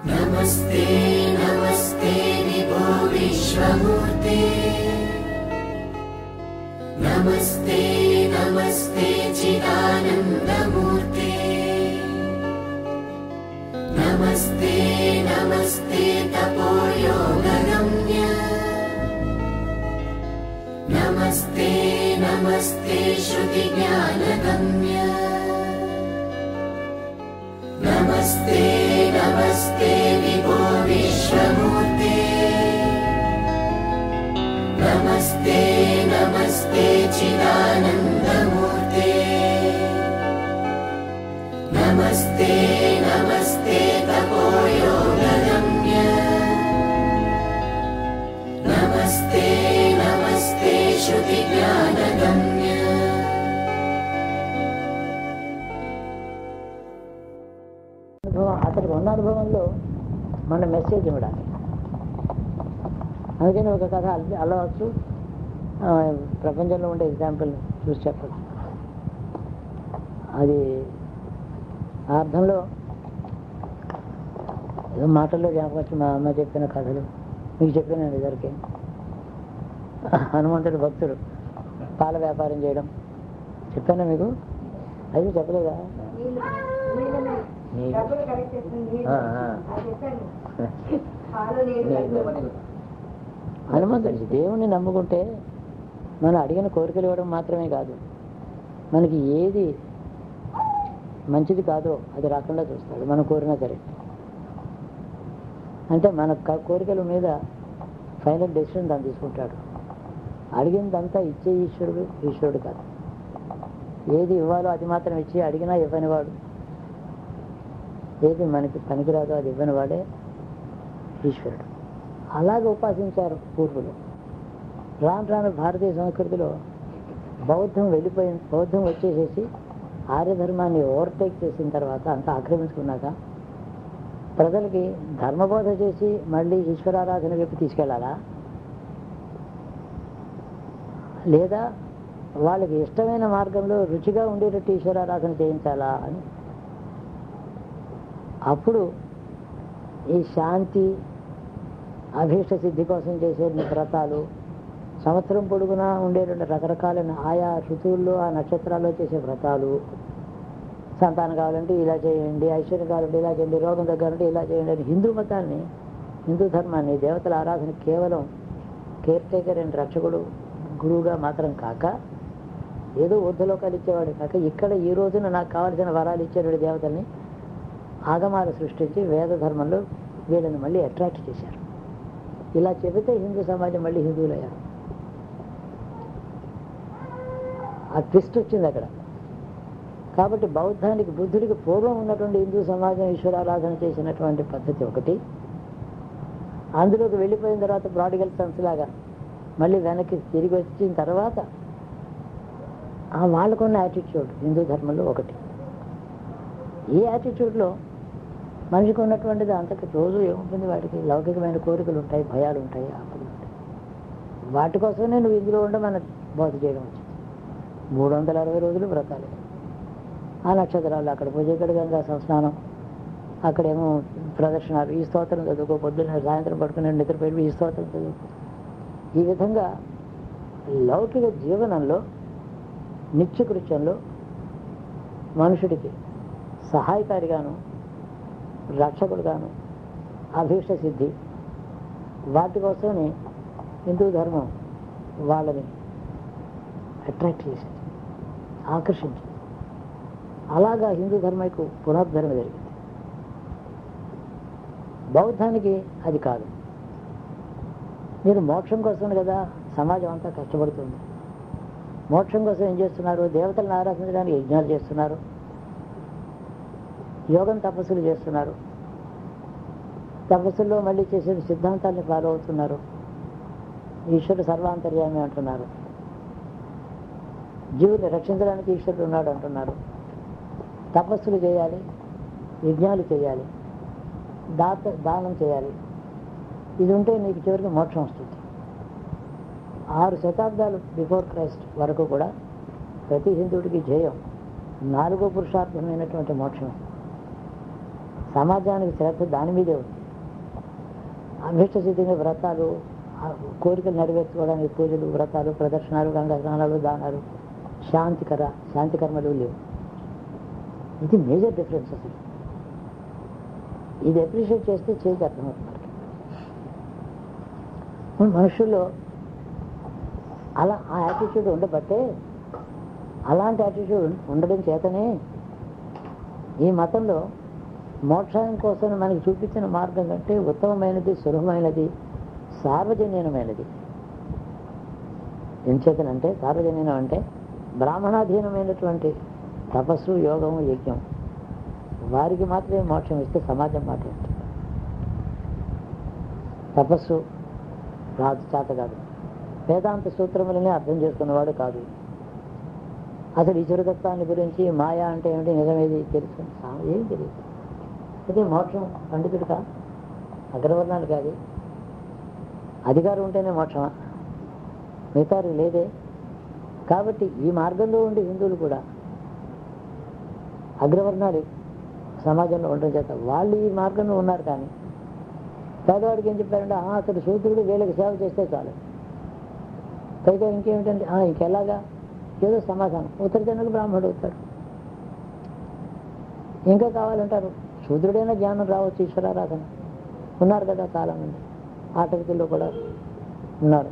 नमस्ते नमस्ते विभो विश्वमूर्ते, नमस्ते नमस्ते चिदानन्दमूर्ते, नमस्ते नमस्ते तपोयोगगम्य, नमस्ते नमस्ते श्रुतिज्ञानगम्य, नमस्ते नमस्ते विभो विश्वमूर्ते, नमस्ते नमस्ते चिदानन्दमूर्ते, नमस्ते नमस्ते तपोयोगगम्य, नमस्ते नमस्ते श्रुतिज्ञानगम्य। అతనికి ఉన్న అనుభవంలో మన మెసేజ్ ఇవ్వడానికి. అందుకని ఒక కథ అల్లవచ్చు, ప్రపంచంలో ఉండే ఎగ్జాంపుల్ చూసి చెప్పచ్చు. అది ఆ అర్థంలో ఏదో మాటల్లో జ్ఞాపకం. మా అమ్మ చెప్పిన కథలు మీకు చెప్పినాను ఇద్దరికి. హనుమంతుడు భక్తుడు పాల వ్యాపారం చేయడం చెప్పానా మీకు? అది చెప్పలేదా? హనుమంతుడి దేవుణ్ణి నమ్ముకుంటే మనం అడిగిన కోరికలు ఇవ్వడం మాత్రమే కాదు, మనకి ఏది మంచిది కాదో అది రాకుండా చూస్తాడు. మనం కోరినా సరే, అంటే మన కోరికల మీద ఫైనల్ డెసిషన్ దాన్ని తీసుకుంటాడు. అడిగిందంతా ఇచ్చే ఈశ్వరుడు కాదు. ఏది ఇవ్వాలో అది మాత్రం ఇచ్చి అడిగినా ఇవ్వనివాడు, ఏది మనకి పనికిరాదో అది ఇవ్వని వాడే ఈశ్వరుడు. అలాగే ఉపాసించారు పూర్వులు. రాను రాను భారతీయ సంస్కృతిలో బౌద్ధం వచ్చేసేసి ఆర్యధర్మాన్ని ఓవర్టేక్ చేసిన తర్వాత, అంతా ఆక్రమించుకున్నాక ప్రజలకి ధర్మబోధ చేసి మళ్ళీ ఈశ్వరారాధన వైపు తీసుకెళ్లాలా, లేదా వాళ్ళకి ఇష్టమైన మార్గంలో రుచిగా ఉండేటట్టు ఈశ్వరారాధన చేయించాలా అని. అప్పుడు ఈ శాంతి అభీష్ట సిద్ధి కోసం చేసే వ్రతాలు, సంవత్సరం పొడుగునా ఉండేటువంటి రకరకాలైన ఆయా ఋతువుల్లో ఆ నక్షత్రాల్లో చేసే వ్రతాలు, సంతానం కావాలంటే ఇలా చేయండి, ఐశ్వర్యం కావాలంటే ఇలా చేయండి, రోగం తగ్గాలంటే ఇలా చేయండి అని హిందూ మతాన్ని, హిందూ ధర్మాన్ని, దేవతల ఆరాధన కేవలం కేర్ టేకర్ అండ్ రక్షకుడు గురువుగా మాత్రం కాక, ఏదో ఊర్ధలోకాలు ఇచ్చేవాడు కాక, ఇక్కడ ఈ రోజున నాకు కావాల్సిన వరాలు ఇచ్చేవాడు దేవతల్ని ఆగమాలు సృష్టించి వేద ధర్మంలో వీళ్ళని మళ్ళీ అట్రాక్ట్ చేశారు. ఇలా చెబితే హిందూ సమాజం మళ్ళీ హిందువులు అయ్యారు. ఆ ట్విస్ట్ వచ్చింది అక్కడ. కాబట్టి బుద్ధుడికి పూర్వం ఉన్నటువంటి హిందూ సమాజం ఈశ్వరారాధన చేసినటువంటి పద్ధతి ఒకటి, అందులోకి వెళ్ళిపోయిన తర్వాత ప్రాడిగల్ సన్స్ లాగా మళ్ళీ వెనక్కి తిరిగి వచ్చిన తర్వాత వాళ్ళకున్న యాటిట్యూడ్ హిందూ ధర్మంలో ఒకటి. ఈ యాటిట్యూడ్లో మనిషికి ఉన్నటువంటిది అంతకు రోజు ఏముంటుంది, వాటికి లౌకికమైన కోరికలు ఉంటాయి, భయాలు ఉంటాయి, ఆపదలు ఉంటాయి. వాటి కోసమే నువ్వు ఇందులో ఉండమని బోధ చేయడం వచ్చింది. 360 రోజులు వ్రతాలు, ఆ నక్షత్రాలు, అక్కడ పూజ, ఇక్కడ గంగా సంస్నానం, అక్కడేమో ప్రదర్శనలు, ఈ స్తోత్రం చదువుకో, పొద్దున్న సాయంత్రం పడుకునే నిద్రపోయి ఈ స్తోత్రం చదువుకో. ఈ విధంగా లౌకిక జీవనంలో, నిత్యకృత్యంలో మనుషుడికి సహాయకారిగాను, రక్షకుడుగాను, అభీష్ట సిద్ధి, వాటి కోసమే హిందూ ధర్మం వాళ్ళని అట్రాక్ట్ చేసింది, ఆకర్షించింది. అలాగా హిందూ ధర్మకు పునరుద్ధరణ జరిగింది. బౌద్ధానికి అది కాదు. మీరు మోక్షం కోసం కదా సమాజం అంతా కష్టపడుతుంది. మోక్షం కోసం ఏం చేస్తున్నారు? దేవతలను ఆరాధించడానికి యజ్ఞాలు చేస్తున్నారు, యోగం తపస్సులు చేస్తున్నారు, తపస్సుల్లో మళ్ళీ చేసే సిద్ధాంతాన్ని ఫాలో అవుతున్నారు, ఈశ్వరుడు సర్వాంతర్యామి అంటున్నారు, జీవుని రక్షించడానికి ఈశ్వరుడు ఉన్నాడు అంటున్నారు, తపస్సులు చేయాలి, యజ్ఞాలు చేయాలి, దానం చేయాలి. ఇది ఉంటే నీకు చివరికి మోక్షం వస్తుంది. 6 శతాబ్దాలు బిఫోర్ క్రైస్ట్ వరకు కూడా ప్రతి హిందువుడికి ధ్యేయం 4వ పురుషార్థమైనటువంటి మోక్షం. సమాజానికి శ్రద్ధ దాని మీదే ఉంది. అభిష్ట సిద్ధిగా వ్రతాలు, కోరికలు నెరవేర్చుకోవడానికి పూజలు, వ్రతాలు, ప్రదర్శనలు, గంగా స్నానాలు, దానాలు, శాంతి కర్మలు లేవు. ఇది మేజర్ డిఫరెన్స్ అసలు. ఇది అప్రిషియేట్ చేస్తే చేసి అర్థమవుతుంది. మనుషుల్లో అలా ఆ యాటిట్యూడ్ ఉండబట్టే, అలాంటి యాటిట్యూడ్ ఉండడం చేతనే ఈ మతంలో మోక్షం కోసం మనకి చూపించిన మార్గం కంటే ఉత్తమమైనది, సులభమైనది, సార్వజనీనమైనది. ఎంచేతనంటే సార్వజనీనం అంటే బ్రాహ్మణాధీనమైనటువంటి తపస్సు, యోగము, యజ్ఞం వారికి మాత్రమే మోక్షం ఇస్తే సమాజం మాట ఏంటి? తపస్సు రాజు చేత కాదు, వేదాంత సూత్రములని అర్థం చేసుకున్నవాడు కాదు, అసలు ఈశ్వరతత్వాన్ని గురించి మాయా అంటే ఏమిటి, నిజమేది తెలుసు, ఏం తెలియదు. అయితే మోక్షం పండితుడు కా, అగ్రవర్ణాలు కాదు. అధికారం ఉంటేనే మోక్షమా? మిగతారు లేదే. కాబట్టి ఈ మార్గంలో ఉండే హిందువులు కూడా అగ్రవర్ణాలు సమాజంలో ఉండడం చేత వాళ్ళు ఈ మార్గంలో ఉన్నారు. కానీ పేదవాడికి ఏం చెప్పారంటే, అతడు శూద్రుడు వీళ్ళకి సేవ చేస్తే చాలు. పైగా ఇంకేమిటంటే ఇంకెలాగా, ఏదో సమాధానం, ఉత్తర జనులు బ్రాహ్మణుడు అవుతాడు. ఇంకా కావాలంటారు, శూద్రుడైనా జ్ఞానం రావచ్చు, ఈశ్వరారాధన ఉన్నారు కదా చాలామంది, ఆటవికుల్లో కూడా ఉన్నారు.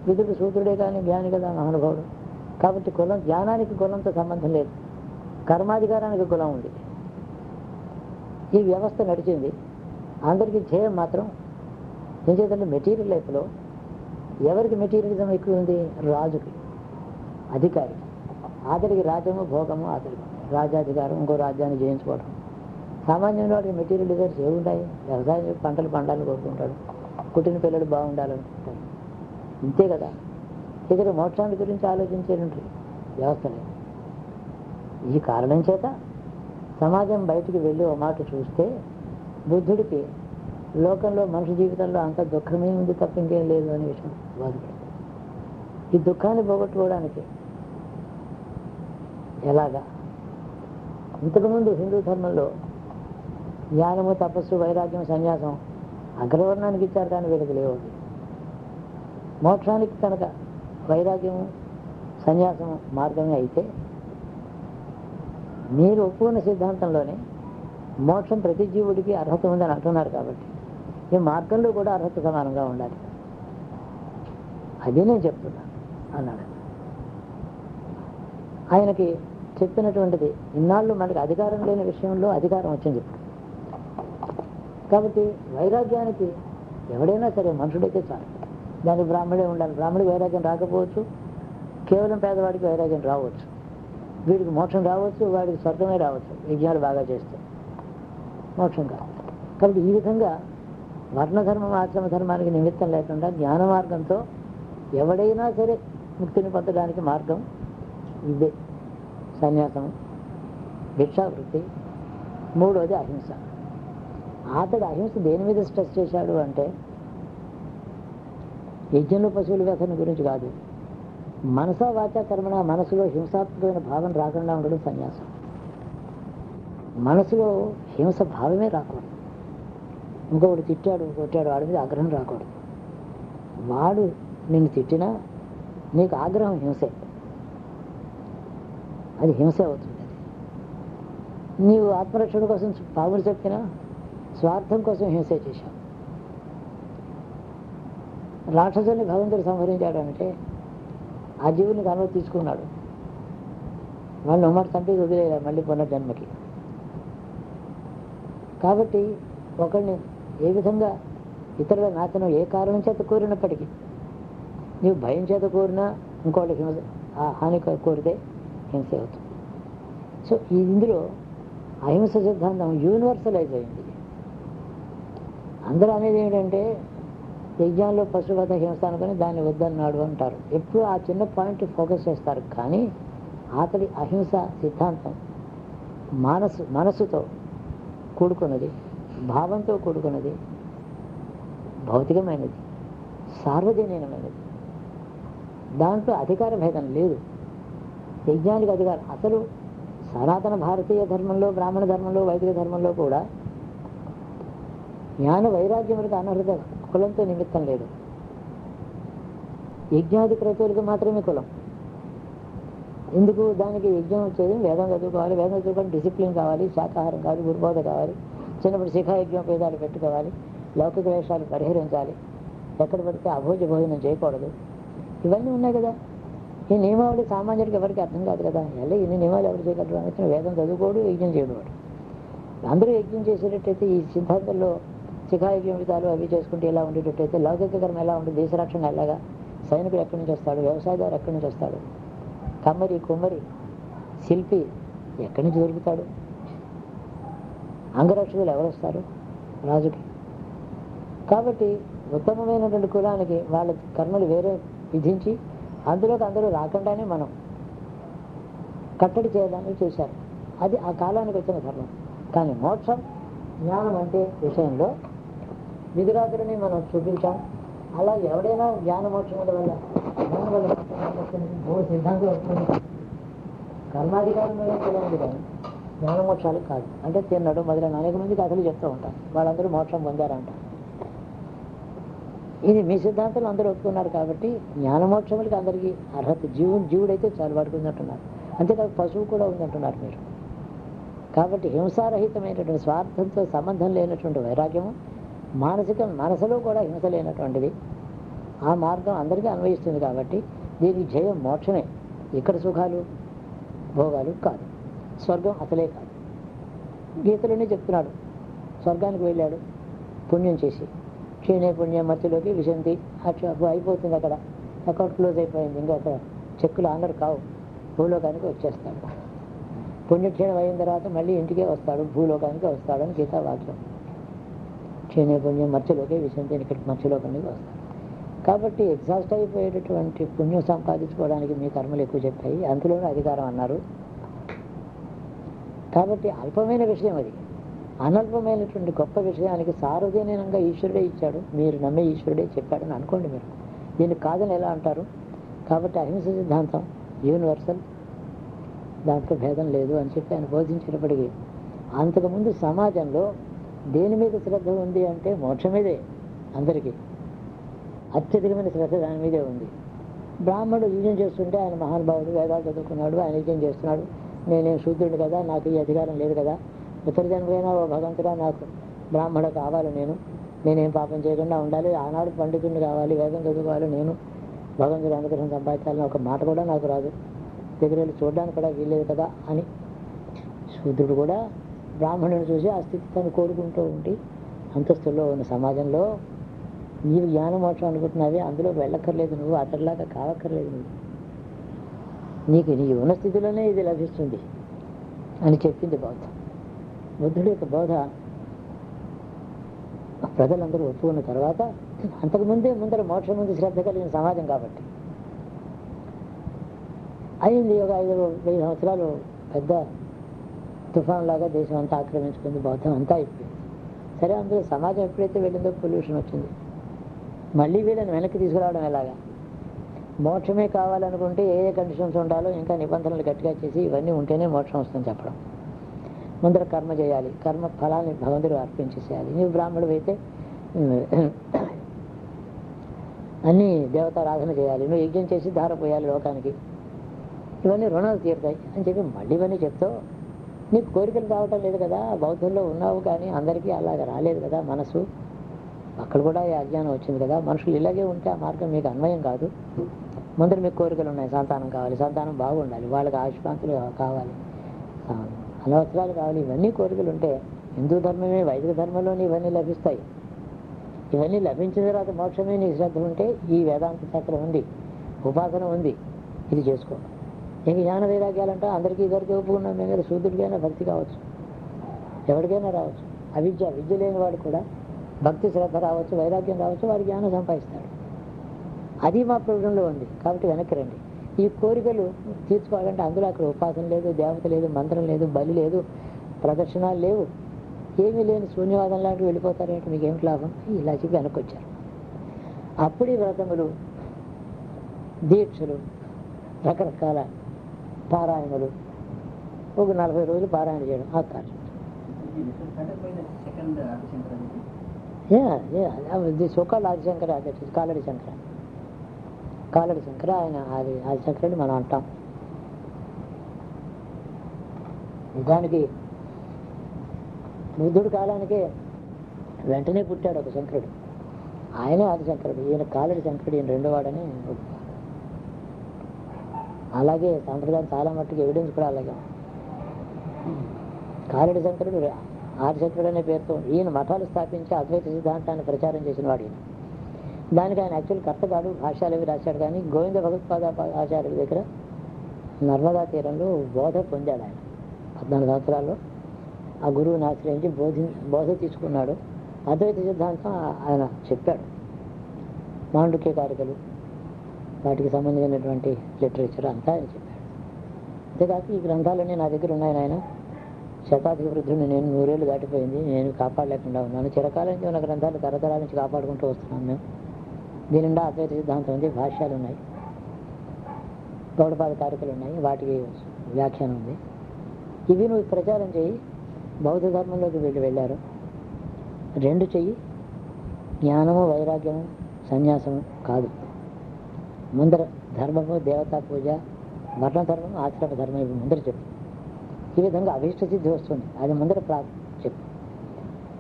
విధుడు శూద్రుడే కానీ జ్ఞాని కదా మహానుభావుడు. కాబట్టి కులం, జ్ఞానానికి కులంతో సంబంధం లేదు, కర్మాధికారానికి కులం ఉంది. ఈ వ్యవస్థ నడిచింది. అందరికీ ధ్యేయం మాత్రం ఏం చేద్దంటే, మెటీరియల్ లైఫ్లో ఎవరికి మెటీరియలిజం ఎక్కువ ఉంది? రాజుకి, అధికారికి. ఆతడికి రాజ్యము, భోగము, ఆతడికి రాజ్యాధికారం, ఇంకో రాజ్యాన్ని జయించుకోవడం. సామాన్యమైన వాడికి మెటీరియల్ డిజైర్స్ ఏముంటాయి? వ్యవసాయం, పంటలు పండాలని కోరుకుంటాడు, పుట్టిన పిల్లలు బాగుండాలనుకుంటాడు, ఇంతే కదా. ఇక్కడ మోక్షాన్ని గురించి ఆలోచించేటువంటి వ్యవస్థ లేదు. ఈ కారణం చేత సమాజం బయటికి వెళ్ళి ఒక మాట చూస్తే బుద్ధుడికి లోకంలో మనిషి జీవితంలో అంత దుఃఖమే ఉంది తప్ప ఇంకేం లేదు అనే విషయం బాధపడుతుంది. ఈ దుఃఖాన్ని పోగొట్టుకోవడానికి ఎలాగా? ఇంతకుముందు హిందూ ధర్మంలో జ్ఞానము, తపస్సు, వైరాగ్యం, సన్యాసం అగ్రవర్ణానికి ఇచ్చారు, కానీ వీళ్ళకి లేవు. మోక్షానికి కనుక వైరాగ్యము, సన్యాసము మార్గమే అయితే, మీరు ఒప్పుకున్న సిద్ధాంతంలోనే మోక్షం ప్రతి జీవుడికి అర్హత ఉందని అంటున్నారు. కాబట్టి ఈ మార్గంలో కూడా అర్హత సమానంగా ఉండాలి. అది నేను చెప్తున్నా అన్నాడు. ఆయనకి చెప్పినటువంటిది, ఇన్నాళ్ళు మనకి అధికారం లేని విషయంలో అధికారం వచ్చింది ఇప్పుడు. కాబట్టి వైరాగ్యానికి ఎవడైనా సరే మనుషుడైతే చాలు, దానికి బ్రాహ్మడే ఉండాలి. బ్రాహ్మడికి వైరాగ్యం రాకపోవచ్చు, కేవలం పేదవాడికి వైరాగ్యం రావచ్చు, వీడికి మోక్షం రావచ్చు, వాడికి స్వర్గమే రావచ్చు యజ్ఞాలు బాగా చేస్తే, మోక్షం కాదు. కాబట్టి ఈ విధంగా వర్ణధర్మం, ఆశ్రమ ధర్మానికి నిమిత్తం లేకుండా జ్ఞాన మార్గంతో ఎవడైనా సరే ముక్తిని పొందడానికి మార్గం ఇదే. సన్యాసము, భిక్షావృత్తి, మూడోది అహింస. అతడు అహింస దేని మీద స్ట్రెస్ చేశాడు అంటే, యజ్ఞంలో పశువుల వ్యసనం గురించి కాదు, మనసా వాచా కర్మణ, మనసులో హింసాత్మకమైన భావం రాకుండా ఉండడం సన్యాసం. మనసులో హింస భావమే రాకూడదు. ఇంకొకటి తిట్టాడు, కొట్టాడు, వాడి మీద ఆగ్రహం రాకూడదు. వాడు నిన్ను తిట్టినా నీకు ఆగ్రహం హింసే, అది హింసే అవుతుంది. నీవు ఆత్మరక్షణ కోసం పావులు చెప్పినా స్వార్థం కోసం హింసే చేశావు. రాక్షసుని భగవంతుడు సంహరించాడు అంటే ఆ జీవునికి అనుమతి తీసుకున్నాడు, వాళ్ళు ఉమ్మడి చంపి వదిలేయాలి మళ్ళీ పునర్జన్మకి. కాబట్టి ఒకరిని ఏ విధంగా ఇతరుల నాశనం ఏ కారణం చేత కోరినప్పటికీ, నీవు భయం చేత కోరినా ఇంకోటి హింస, ఆ హాని కోరితే హింస అవుతుంది. సో ఇందులో అహింస సిద్ధాంతం యూనివర్సలైజ్ అయింది. అందరూ అనేది ఏంటంటే, యజ్ఞాల్లో పశువధ హింస అనుకుని దాన్ని వద్దన్నాడు అంటారు. ఎప్పుడు ఆ చిన్న పాయింట్ ఫోకస్ చేస్తారు. కానీ అతడి అహింస సిద్ధాంతం మనసుతో కూడుకున్నది, భావంతో కూడుకున్నది, భౌతికమైనది, సార్వజనీనమైనది. దాంట్లో అధికార భేదం లేదు. యజ్ఞానికి అధికారం అసలు సనాతన భారతీయ ధర్మంలో, బ్రాహ్మణ ధర్మంలో, వైదిక ధర్మంలో కూడా జ్ఞాన వైరాగ్యములకు అనర్హత కులంతో నిమిత్తం లేదు. యజ్ఞాది క్రతువులకు మాత్రమే కులం. ఎందుకు? దానికి యజ్ఞం వచ్చేది వేదం చదువుకోవాలి, వేదం చదువుకొని డిసిప్లిన్ కావాలి, శాకాహారం కావాలి, గురుబోధ కావాలి, చిన్నప్పుడు శిఖాయజ్ఞం పేదాలు పెట్టుకోవాలి, లౌకిక వేషాలు పరిహరించాలి, ఎక్కడ పడితే అభోజ భోజనం చేయకూడదు. ఇవన్నీ ఉన్నాయి కదా. ఈ నియమావళి సామాన్యుడికి ఎవరికి అర్థం కాదు కదా. ఎలా ఇన్ని నియమాలు ఎవరు చేయగలరు? అందుకని వేదం చదువుకోడు, యజ్ఞం చేయడు. అందరూ యజ్ఞం చేసేటట్టయితే ఈ సిద్ధాంతంలో శిఖాయజ్ఞం విధాలు అవి చేసుకుంటే ఎలా ఉండేటట్టయితే లౌకిక కర్మ ఎలా ఉంటుంది, దేశ రక్షణ ఎలాగా, సైనికుడు ఎక్కడి నుంచి వస్తాడు, వ్యవసాయదారు ఎక్కడి నుంచి వస్తాడు, కమ్మరి కుమ్మరి శిల్పి ఎక్కడి నుంచి దొరుకుతాడు, అంగరక్షకులు ఎవరు వస్తారు రాజుకి. కాబట్టి ఉత్తమమైనటువంటి కులానికి వాళ్ళ కర్మలు వేరే విధించి అందులోకి అందరూ రాకుండానే మనం కట్టడి చేయడానికి చూశారు. అది ఆ కాలానికి వచ్చిన ధర్మం. కానీ మోక్షం జ్ఞానం అంటే విషయంలో విధిరాతులని మనం చూపించాం. అలా ఎవడైనా జ్ఞాన మోక్షముల వల్ల సిద్ధాంతం వస్తుంది. కర్మాధికారం మీద తెలియదు కానీ జ్ఞానమోక్షాలు కాదు. అంటే తిన్నాడు మొదలైన అనేక మంది కథలు చెప్తూ ఉంటారు, వాళ్ళందరూ మోక్షం పొందారంట. ఇది మీ సిద్ధాంతాలు అందరూ ఒప్పుకున్నారు కాబట్టి జ్ఞానమోక్షములకి అందరికీ అర్హత. జీవుడైతే చాలు వాడికి ఉందంటున్నారు. అంతేకాదు పశువు కూడా ఉందంటున్నారు మీరు. కాబట్టి హింసారహితమైనటువంటి స్వార్థంతో సంబంధం లేనటువంటి వైరాగ్యము మనసులో కూడా హింస లేనటువంటిది. ఆ మార్గం అందరికీ అన్వయిస్తుంది కాబట్టి దీనికి జయం మోక్షమే. ఇక్కడ సుఖాలు భోగాలు కాదు, స్వర్గం అసలే కాదు. గీతలోనే చెప్తున్నాడు, స్వర్గానికి వెళ్ళాడు పుణ్యం చేసి, క్షీణే పుణ్యం మధ్యలోకి విశంతి అయిపోతుంది, అక్కడ అకౌంట్ క్లోజ్ అయిపోయింది, ఇంకా అక్కడ చెక్కులు ఆనర్ కావు, భూలోకానికి వచ్చేస్తాడు. పుణ్యక్షీణం అయిన తర్వాత మళ్ళీ ఇంటికే వస్తాడు, భూలోకానికి వస్తాడని గీతా వాక్యం. క్షీణే పుణ్యం మధ్యలోకి విశంతి, ఇక్కడికి మధ్యలోకానికి వస్తాడు. కాబట్టి ఎగ్జాస్ట్ అయిపోయేటటువంటి పుణ్యం సంపాదించుకోవడానికి మీ కర్మలు ఎక్కువ చెప్పాయి, అందులోనే అధికారం అన్నారు. కాబట్టి అల్పమైన విషయం అది. అనల్పమైనటువంటి గొప్ప విషయానికి సార్వజనీనంగా ఈశ్వరుడే ఇచ్చాడు, మీరు నమ్మే ఈశ్వరుడే చెప్పాడని అనుకోండి మీరు. దీన్ని కాదని ఎలా అంటారు? కాబట్టి అహింస సిద్ధాంతం యూనివర్సల్, దాంట్లో భేదం లేదు అని చెప్పి ఆయన బోధించినప్పటికీ అంతకుముందు సమాజంలో దేని మీద శ్రద్ధ ఉంది అంటే మోక్షం మీదే. అందరికీ అత్యధికమైన శ్రద్ధ దాని మీదే ఉంది. బ్రాహ్మణుడు యజ్ఞం చేస్తుంటే ఆయన మహానుభావుడు, వేదాలు చదువుకున్నాడు, ఆయన యజ్ఞం చేస్తున్నాడు, నేనేం శూద్రుడు కదా, నాకు ఈ అధికారం లేదు కదా, ఉత్తర జన్మైనా ఓ భగవంతుడా నాకు బ్రాహ్మణ కావాలి, నేనేం పాపం చేయకుండా ఉండాలి, ఆనాడు పండితుడిని కావాలి, వేదం చదువుకోవాలి, నేను భగవంతుడి అనుగ్రహం సంపాదించాలని ఒక మాట కూడా నాకు రాదు, దగ్గర వెళ్ళి చూడడానికి కూడా వీల్లేదు కదా అని శూద్రుడు కూడా బ్రాహ్మణుని చూసి ఆ స్థితి తను కోరుకుంటూ ఉండి అంతస్తుల్లో ఉన్న సమాజంలో నీవు జ్ఞానమోక్షం అనుకుంటున్నావి, అందులో వెళ్ళక్కర్లేదు, నువ్వు అతడిలాగా కావక్కర్లేదు, నీకు నీ ఉన్న స్థితిలోనే ఇది లభిస్తుంది అని చెప్పింది బౌద్ధ. బుద్ధుడి యొక్క బోధ ప్రజలందరూ ఒప్పుకున్న తర్వాత ముందర మోక్షం ముందు శ్రద్ధ కలిగిన సమాజం కాబట్టి అయింది. ఒక 5,000 సంవత్సరాలు పెద్ద తుఫాన్ లాగా దేశం అంతా ఆక్రమించుకుంది, బౌద్ధం అంతా అయిపోయింది. సరే, అందులో సమాజం ఎప్పుడైతే వెళ్ళిందో పొల్యూషన్ వచ్చింది. మళ్ళీ వీళ్ళని వెనక్కి తీసుకురావడం ఎలాగా? మోక్షమే కావాలనుకుంటే ఏ కండిషన్స్ ఉండాలో ఇంకా నిబంధనలు గట్టిగా చేసి ఇవన్నీ ఉంటేనే మోక్షం వస్తుందని చెప్పడం. ముందర కర్మ చేయాలి, కర్మ ఫలాన్ని భగవంతుడు అర్పించేసేయాలి. నువ్వు బ్రాహ్మణుడు అయితే అన్నీ దేవతారాధన చేయాలి, నువ్వు యజ్ఞం చేసి ధారపోయాలి లోకానికి, ఇవన్నీ రుణాలు తీరుతాయి అని చెప్పి మళ్ళీ ఇవన్నీ చెప్తావు. నీకు కోరికలు రావటం లేదు కదా, బౌద్ధంలో ఉన్నావు కానీ అందరికీ అలాగ రాలేదు కదా మనసు, అక్కడ కూడా ఈ అజ్ఞానం వచ్చింది కదా. మనుషులు ఇలాగే ఉంటే ఆ మార్గం మీకు అన్వయం కాదు. ముందర మీకు కోరికలు ఉన్నాయి, సంతానం కావాలి, సంతానం బాగుండాలి, వాళ్ళకి ఆయుష్కాంతులు కావాలి, అనవసరాలు కావాలి, ఇవన్నీ కోరికలు ఉంటే హిందూ ధర్మమే వైదిక ధర్మంలోనే ఇవన్నీ లభిస్తాయి. ఇవన్నీ లభించిన తర్వాత మోక్షమే నీ శ్రద్ధ ఉంటే ఈ వేదాంత చక్రం ఉంది, ఉపాసన ఉంది, ఇది చేసుకో. ఇంక జ్ఞాన వైరాగ్యాలంటే అందరికీ ఇద్దరికి ఒప్పుకున్నాం మేము కదా. శూద్రుడికైనా భక్తి కావచ్చు, ఎవరికైనా రావచ్చు. విద్య లేని వాడు కూడా భక్తి శ్రద్ధ రావచ్చు, వైరాగ్యం రావచ్చు, వాడి జ్ఞానం సంపాదిస్తాడు. అది మా ప్రోగ్రాంలో ఉంది. కాబట్టి వెనక్కి రండి. ఈ కోరికలు తీర్చుకోవాలంటే అందులో అక్కడ ఉపాసన లేదు, దేవత లేదు, మంత్రం లేదు, బలి లేదు, ప్రదర్శనలు లేవు, ఏమీ లేని శూన్యవాదం లాంటివి వెళ్ళిపోతారేంటి, మీకు ఏమిటి లాభం? ఇలా చెప్పి వెనక్కి వచ్చారు. అప్పుడు ఈ వ్రతములు, దీక్షలు, రకరకాల పారాయణలు, ఒక 40 రోజులు పారాయణ చేయడం ఆ కార్యం. The so called Adishankara, Kalady Shankara. కాలడి శంకర ఆయన ఆదిశంకరుని మనం అంటాం. నిజానికి బుద్ధుడి కాలానికే వెంటనే పుట్టాడు ఒక శంకరుడు, ఆయనే ఆదిశంకరుడు. ఈయన కాలడి శంకరుడు, ఈయన రెండో వాడని. అలాగే సాంప్రదాయం చాలా మట్టుకు ఎవిడెన్స్ కూడా అలాగే. కాలడి శంకరుడు ఆదిశంకరుడు అనే పేరుతో ఈయన మఠాలు స్థాపించి అద్వైత సిద్ధాంతాన్ని ప్రచారం చేసిన వాడు ఈయన. దానికి ఆయన యాక్చువల్ కర్త కాదు, భాష్యాలు అవి రాశాడు. కానీ గోవింద భగవత్పాద ఆచార్యుల దగ్గర నర్మదా తీరంలో బోధ పొందాడు ఆయన. 14 సంవత్సరాల్లో ఆ గురువుని ఆశ్రయించి బోధ తీసుకున్నాడు. అద్వైత సిద్ధాంతం ఆయన చెప్పాడు. మాండుక్య కారికలు, వాటికి సంబంధించినటువంటి లిటరేచర్ అంతా ఆయన చెప్పాడు. అంతేకాక ఈ గ్రంథాలన్నీ నా దగ్గర ఉన్నాయి. ఆయన శతాధిక వృద్ధుడిని, నేను 100 ఏళ్ళు దాటిపోయింది, నేను కాపాడలేకుండా ఉన్నాను. చిరకాలం నుంచి ఉన్న గ్రంథాలు తరతరాల నుంచి కాపాడుకుంటూ వస్తున్నాను మేము. దీని నిండా అద్వైత సిద్ధాంతం ఉంది, భాష్యాలు ఉన్నాయి, గౌడపాద కారికలు ఉన్నాయి, వాటికి వ్యాఖ్యానం ఉంది. ఇవి నువ్వు ప్రచారం చేయి. బౌద్ధ ధర్మంలోకి వెళ్ళారు. 2 చెయ్యి, జ్ఞానము వైరాగ్యము సన్యాసము కాదు. ముందర ధర్మము, దేవతా పూజ, వర్ణధర్మం, ఆశ్రమ ధర్మం, ఇవి ముందర చెప్పు. ఈ విధంగా అభీష్ట సిద్ధి వస్తుంది. అది ముందర చెప్పు.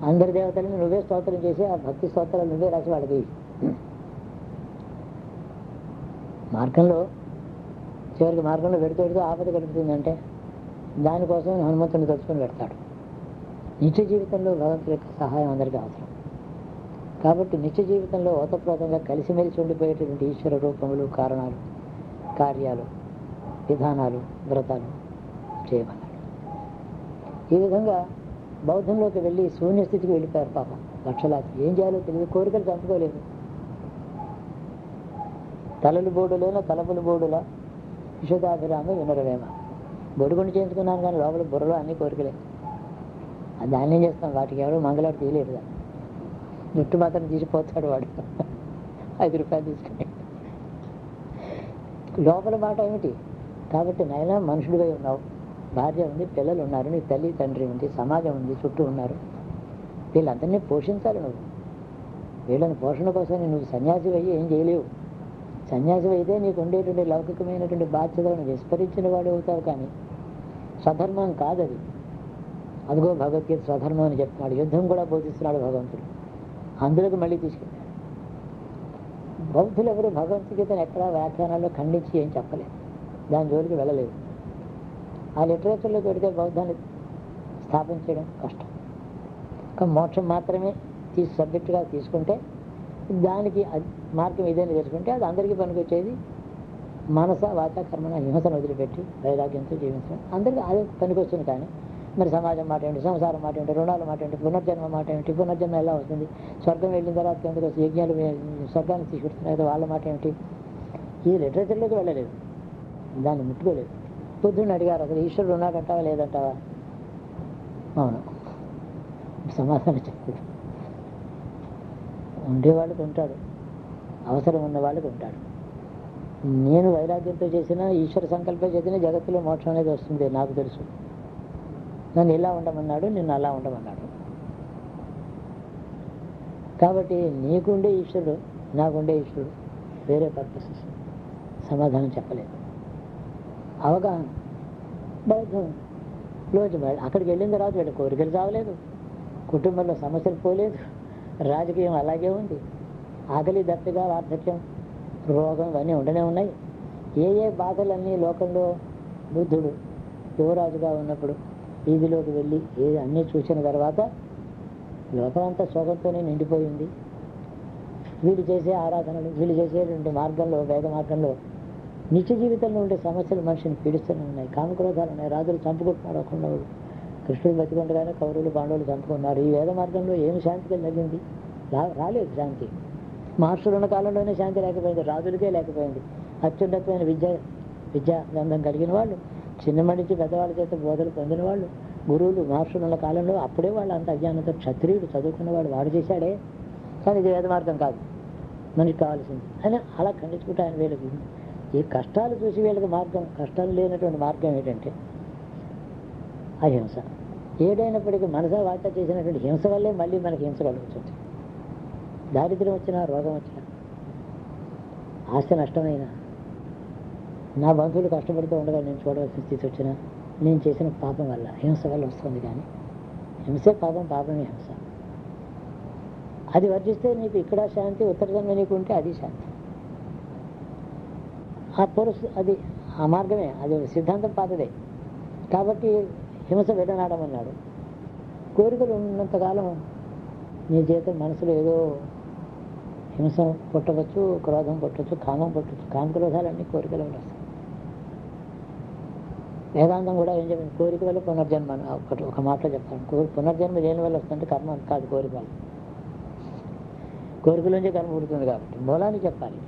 అందరి దేవతలను నువ్వే స్తోత్రం చేసి ఆ భక్తి స్తోత్రాలు నువ్వే రాసి వాళ్ళకి మార్గంలో చివరికి మార్గంలో పెడుతూ ఆపద కలుగుతుందంటే దానికోసం హనుమంతుని తలుచుకొని పెడతాడు. నిత్య జీవితంలో భగవంతుడి యొక్క సహాయం అందరికీ అవసరం. కాబట్టి నిత్య జీవితంలో ఓతప్రోతంగా కలిసిమెలిసి ఉండిపోయేటటువంటి ఈశ్వర రూపములు, కారణాలు, కార్యాలు, విధానాలు, వ్రతాలు చేయమన్నాడు. ఈ విధంగా బౌద్ధంలోకి వెళ్ళి శూన్యస్థితికి వెళ్ళిపోయారు పాపం లక్షలాది. ఏం చేయాలో తెలియదు, కోరికలు చంపుకోలేదు. తలలు బోడులేన తలపులు బోడుల విశుద్ధాభిరామ వినరవేమ. బొడుగుండి చేయించుకున్నాను కానీ లోపల బుర్రలో అన్ని కోరికలే. దాన్ని ఏం చేస్తాం, వాటికి ఎవరో మంగళవాడు తీయలేడు. జుట్టు మాత్రం తీసిపోతాడు వాడు 5 రూపాయలు తీసుకుని. లోపల మాట ఏమిటి? కాబట్టి నాయన మనుషుడిగా ఉన్నావు, భార్య ఉంది, పిల్లలు ఉన్నారు, నీ తల్లి తండ్రి ఉంది, సమాజం ఉంది, చుట్టూ ఉన్నారు, వీళ్ళందరినీ పోషించాలి నువ్వు. వీళ్ళని పోషణ కోసం నువ్వు సన్యాసి అయ్యి ఏం చేయలేవు. సన్యాసి అయితే నీకు ఉండేటువంటి లౌకికమైనటువంటి బాధ్యతలను విస్మరించిన వాడు అవుతావు. కానీ స్వధర్మం కాదది. అదిగో భగవద్గీత స్వధర్మం అని చెప్తున్నాడు. యుద్ధం కూడా బోధిస్తున్నాడు భగవంతుడు. అందులోకి మళ్ళీ తీసుకెళ్ళాడు. బౌద్ధులు ఎవరు భగవద్గీతను ఎక్కడా వ్యాఖ్యానాల్లో ఖండించి ఏం చెప్పలేదు, దాని జోలికి వెళ్ళలేదు. ఆ లిటరేచర్లోకి పెడితే బౌద్ధాన్ని స్థాపించడం కష్టం. కానీ మోక్షం మాత్రమే సబ్జెక్టుగా తీసుకుంటే, దానికి మార్గం ఏదైనా చేసుకుంటే అది అందరికీ పనికొచ్చేది. మనస వాచ కర్మణ హింసను వదిలిపెట్టి వైరాగ్యంతో జీవించడం అందరికీ అదే పనికొస్తుంది. కానీ మరి సమాజం మాట ఏమిటి, సంసారం మాట ఏమిటి, రుణాల మాట ఏమిటి, పునర్జన్మ మాట ఏమిటి, పునర్జన్మ ఎలా వస్తుంది, స్వర్గం వెళ్ళిన తర్వాత ఎందుకు యజ్ఞాలు స్వర్గాన్ని తీసుకుంటున్నాయి కదా, వాళ్ళ మాట ఏమిటి, ఈ లిటరేచర్లోకి వెళ్ళలేదు, దాన్ని ముట్టుకోలేదు. బుద్ధుడిని అడిగారు, అసలు ఈశ్వరుడు ఉన్నాడంటావా లేదంటావా? అవును, సమాధానం చెప్తాడు. ఉండేవాళ్ళకి ఉంటాడు, అవసరం ఉన్న వాళ్ళకి ఉంటాడు. నేను వైరాగ్యంతో చేసిన ఈశ్వర సంకల్పం చేసిన జగత్తులో మోక్షం అనేది వస్తుంది నాకు తెలుసు. నన్ను ఇలా ఉండమన్నాడు, నిన్ను అలా ఉండమన్నాడు. కాబట్టి నీకుండే ఈశ్వరుడు నాకుండే ఈశ్వరుడు వేరే పర్పసెస్. సమాధానం చెప్పలేదు. అవగాహన బౌద్ధంలో అక్కడికి వెళ్ళిన తర్వాత వీళ్ళ కోరికలు చావలేదు, కుటుంబంలో సమస్యలు పోలేదు, రాజకీయం అలాగే ఉంది, ఆకలి దప్పిగా వార్ధక్యం రోగం ఇవన్నీ ఉండనే ఉన్నాయి. ఏ బాధలన్నీ లోకంలో బుద్ధుడు యువరాజుగా ఉన్నప్పుడు వీధిలోకి వెళ్ళి అన్నీ చూసిన తర్వాత లోకమంతా శోకంతోనే నిండిపోయింది. వీళ్ళు చేసే ఆరాధనలు, వీళ్ళు చేసేటువంటి మార్గంలో, వేద మార్గంలో నిత్య జీవితంలో ఉండే సమస్యలు మనిషిని పీడిస్తూనే ఉన్నాయి. కామక్రోధాలు ఉన్నాయి, రాజులు చంపుకుంటున్నారు. ఒకళ్ళు కృష్ణుడు బతికుండగానే కౌరవులు పాండవులు చంపుకున్నారు. ఈ వేద మార్గంలో ఏమి శాంతి కలిగింది? రాలేదు శాంతి. మహర్షులు ఉన్న కాలంలోనే శాంతి లేకపోయింది, రాజులకే లేకపోయింది. అత్యున్నతమైన విద్యా గంధం కలిగిన వాళ్ళు, చిన్నప్పటి నుంచి పెద్దవాళ్ళ చేత బోధలు పొందిన వాళ్ళు, గురువులు మహర్షులు ఉన్న కాలంలో అప్పుడే వాళ్ళు అంత అజ్ఞానంతో క్షత్రియుడు చదువుకున్నవాడు వాడు చేశాడే. కానీ ఇది వేద మార్గం కాదు, మనకి కావాల్సింది అని అలా ఖండించుకుంటే ఆయన వీళ్ళకి ఈ కష్టాలు చూసి వీళ్ళకి మార్గం, కష్టాలు లేనటువంటి మార్గం ఏంటంటే అహింస. ఏదైనప్పటికీ మనస వాచ చేసినటువంటి హింస వల్లే మళ్ళీ మనకి హింస కలుగుతుంది. దారిద్ర్యం వచ్చినా, రోగం వచ్చినా, ఆస్తి నష్టమైనా, నా బంధువులు కష్టపడుతూ ఉండగా నేను చూడవలసిన స్థితి వచ్చినా నేను చేసిన పాపం వల్ల, హింస వల్ల వస్తుంది. కానీ హింసే పాపం, పాపమే హింస. అది వర్జిస్తే నీకు ఇక్కడ శాంతి, ఉత్తర జన్మ నీకు ఉంటే అది శాంతి. ఆ అది ఆ మార్గమే, అది సిద్ధాంతం పాతదే. కాబట్టి హింస విడనాడమన్నాడు. కోరికలు ఉన్నంతకాలం నీ జీవితం మనసులో ఏదో హింస పుట్టవచ్చు, క్రోధం పుట్టవచ్చు, కామం పుట్టవచ్చు. కామక్రోధాలన్నీ కోరికల వల్ల వస్తాయి. వేదాంతం కూడా ఏం చెప్పింది? కోరిక వల్ల పునర్జన్మ అని ఒక మాటలో చెప్తాను. పునర్జన్మ దేని వల్ల వస్తుందంటే కర్మ కాదు, కోరిక వల్ల. కోరికల నుంచి కర్మ పుడుతుంది. కాబట్టి మూలాన్ని చెప్పాలి.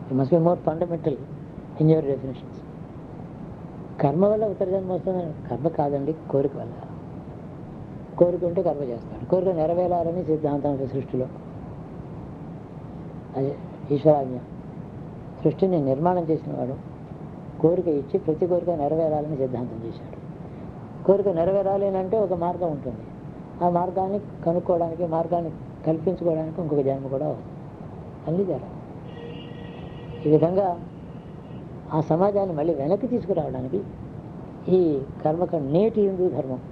You must be more fundamental in your definitions. కర్మ వల్ల ఉత్తర జన్మ వస్తుందని కర్మ కాదండి, కోరిక వల్ల. కోరిక ఉంటే కర్మ చేస్తాడు. కోరిక నెరవేరాలని సిద్ధాంతం సృష్టిలో. అదే ఈశ్వరాజ్ఞ. సృష్టిని నిర్మాణం చేసిన వాడు కోరిక ఇచ్చి ప్రతి కోరిక నెరవేరాలని సిద్ధాంతం చేశాడు. కోరిక నెరవేరాలి అంటే ఒక మార్గం ఉంటుంది. ఆ మార్గాన్ని కనుక్కోవడానికి, మార్గాన్ని కల్పించుకోవడానికి ఇంకొక జన్మ కూడా అన్ని జరగదు. ఈ విధంగా ఆ సమాజాన్ని మళ్ళీ వెనక్కి తీసుకురావడానికి ఈ కర్మకాండ, నేటి హిందూ ధర్మం,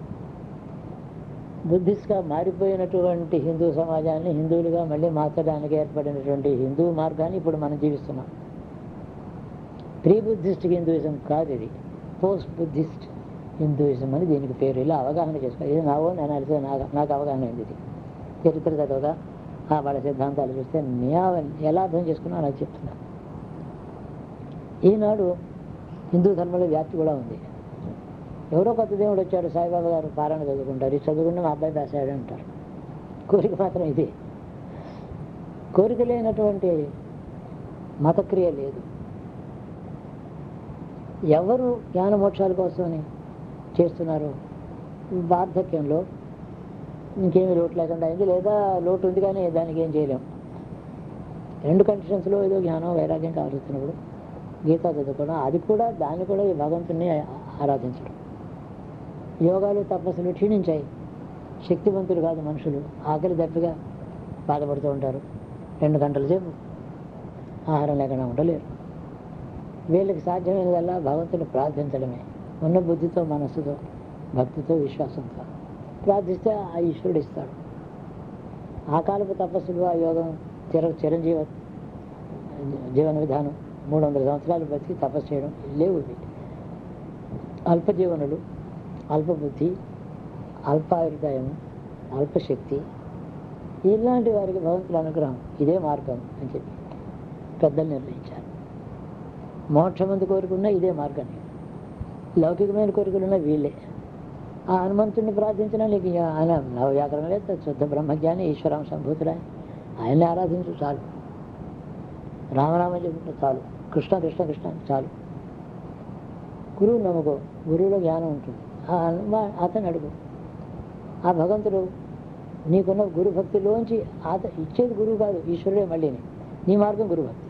బుద్ధిస్ట్గా మారిపోయినటువంటి హిందూ సమాజాన్ని హిందువులుగా మళ్ళీ మార్చడానికి ఏర్పడినటువంటి హిందూ మార్గాన్ని ఇప్పుడు మనం జీవిస్తున్నాం. ప్రీ బుద్ధిస్ట్ హిందూయిజం కాదు ఇది, పోస్ట్ బుద్ధిస్ట్ హిందూయిజం అని దీనికి పేరు. ఇలా అవగాహన చేసుకోవాలి. ఇది నా ఓన్ అనాలిసిస్, నాకు అవగాహన అయింది. ఇది చరిత్ర చదవగా వాళ్ళ సిద్ధాంతాలు చూస్తే ఎలా అర్థం చేసుకున్నా నాకు చెప్తున్నా. ఈనాడు హిందూ ధర్మంలో వ్యాప్తి కూడా ఉంది. ఎవరో కొత్త దేవుడు వచ్చాడు, సాయిబాబా గారు పారాయణ చదువుకుంటారు. ఇది చదువుకుంటే మా అబ్బాయి దాసాడు అంటారు. కోరిక మాత్రం ఇదే. కోరిక లేనటువంటి మతక్రియ లేదు. ఎవరు జ్ఞాన మోక్షాల కోసమని చేస్తున్నారు? వార్ధక్యంలో ఇంకేమీ లోటు లేకుండా అయింది, లేదా లోటు ఉంది కానీ దానికి ఏం చేయలేము. రెండు కండిషన్స్లో ఏదో జ్ఞానం, వైరాగ్యం కావాల్సినప్పుడు గీతా చదువుకోవడం, అది కూడా దాన్ని కూడా ఈ భగవంతుని ఆరాధించడం. యోగాలు, తపస్సులు క్షీణించాయి. శక్తివంతులు కాదు మనుషులు. ఆకలి దప్పిగా బాధపడుతూ ఉంటారు. 2 గంటల సేపు ఆహారం లేకుండా ఉండలేరు. వీళ్ళకి సాధ్యమైనదల్లా భగవంతుని ప్రార్థించడమే. ఉన్న బుద్ధితో, మనస్సుతో, భక్తితో, విశ్వాసంతో ప్రార్థిస్తే ఆ ఈశ్వరుడు ఇస్తాడు. ఆ కాలపు తపస్సులు, ఆ యోగం, చిరంజీవ జీవన విధానం, 300 సంవత్సరాలు బతికి తపస్సు చేయడం లేవు. అల్పజీవనులు, అల్పబుద్ధి, అల్పాయుర్దాయం, అల్పశక్తి, ఇలాంటి వారికి భగవంతుల అనుగ్రహం ఇదే మార్గం అని చెప్పి పెద్దలు నిర్ణయించారు. మోక్షమంది కోరుకున్న ఇదే మార్గం. లౌకికమైన కోరికలున్న వీళ్ళే. ఆ హనుమంతుడిని ప్రార్థించినా నీకు ఆయన నవవ్యాకరణ లేదు, శుద్ధ బ్రహ్మజ్ఞాని, ఈశ్వరం సంభూతుడా, ఆయన్ని ఆరాధించు చాలు. రామనామం చెప్తే చాలు. కృష్ణ కృష్ణ కృష్ణ చాలు. గురువు నమ్ముకో, గురువులో జ్ఞానం ఉంటుంది. అతను అడుగు. ఆ భగవంతుడు నీకున్న గురుభక్తిలోంచి ఇచ్చేది గురువు కాదు, ఈశ్వరుడే. మళ్ళీ నీ మార్గం గురుభక్తి.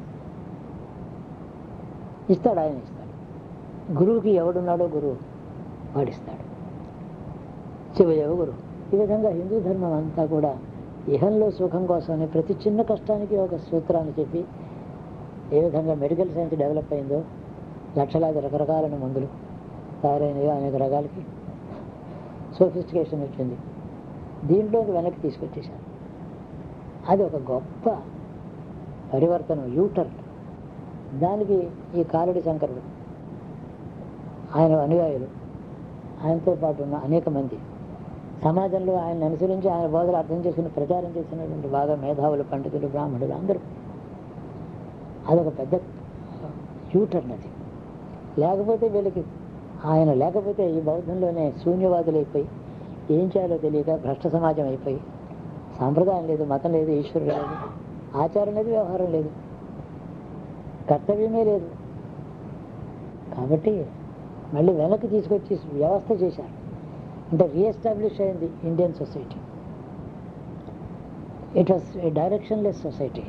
ఇస్తాడు, ఆయన ఇస్తాడు. గురువుకి ఎవడున్నాడో గురువు వాడిస్తాడు. శివయవ గురువు. ఈ విధంగా హిందూ ధర్మం అంతా కూడా ఇహంలో సుఖం కోసమని ప్రతి చిన్న కష్టానికి ఒక సూత్రాన్ని చెప్పి, ఏ విధంగా మెడికల్ సైన్స్ డెవలప్ అయిందో, లక్షలాది రకరకాలైన మందులు తయారైనవి, అనేక రకాలకి సోఫిస్టికేషన్ వచ్చింది. దీంట్లోకి వెనక్కి తీసుకొచ్చేశారు. అది ఒక గొప్ప పరివర్తనం, యూటర్న్. దానికి ఈ కాలడి శంకరుడు, ఆయన అనుయాయులు, ఆయనతో పాటు ఉన్న అనేక మంది సమాజంలో ఆయన అనుసరించి ఆయన బోధలు అర్థం చేసుకుని ప్రచారం చేసినటువంటి బాగా మేధావులు, పండితులు, బ్రాహ్మణులు అందరూ. అదొక పెద్ద యూటర్న్ అది. లేకపోతే వీళ్ళకి ఆయన లేకపోతే ఈ బౌద్ధంలోనే శూన్యవాదులు అయిపోయి, ఏం చేయాలో తెలియక భ్రష్ట సమాజం అయిపోయి, సాంప్రదాయం లేదు, మతం లేదు, ఈశ్వరుడు లేదు, ఆచారం లేదు, వ్యవహారం లేదు, కర్తవ్యమే లేదు. కాబట్టి మళ్ళీ వెనక్కి తీసుకొచ్చి వ్యవస్థ చేశారు. అంటే రీఎస్టాబ్లిష్ అయింది Indian society. It was a directionless society.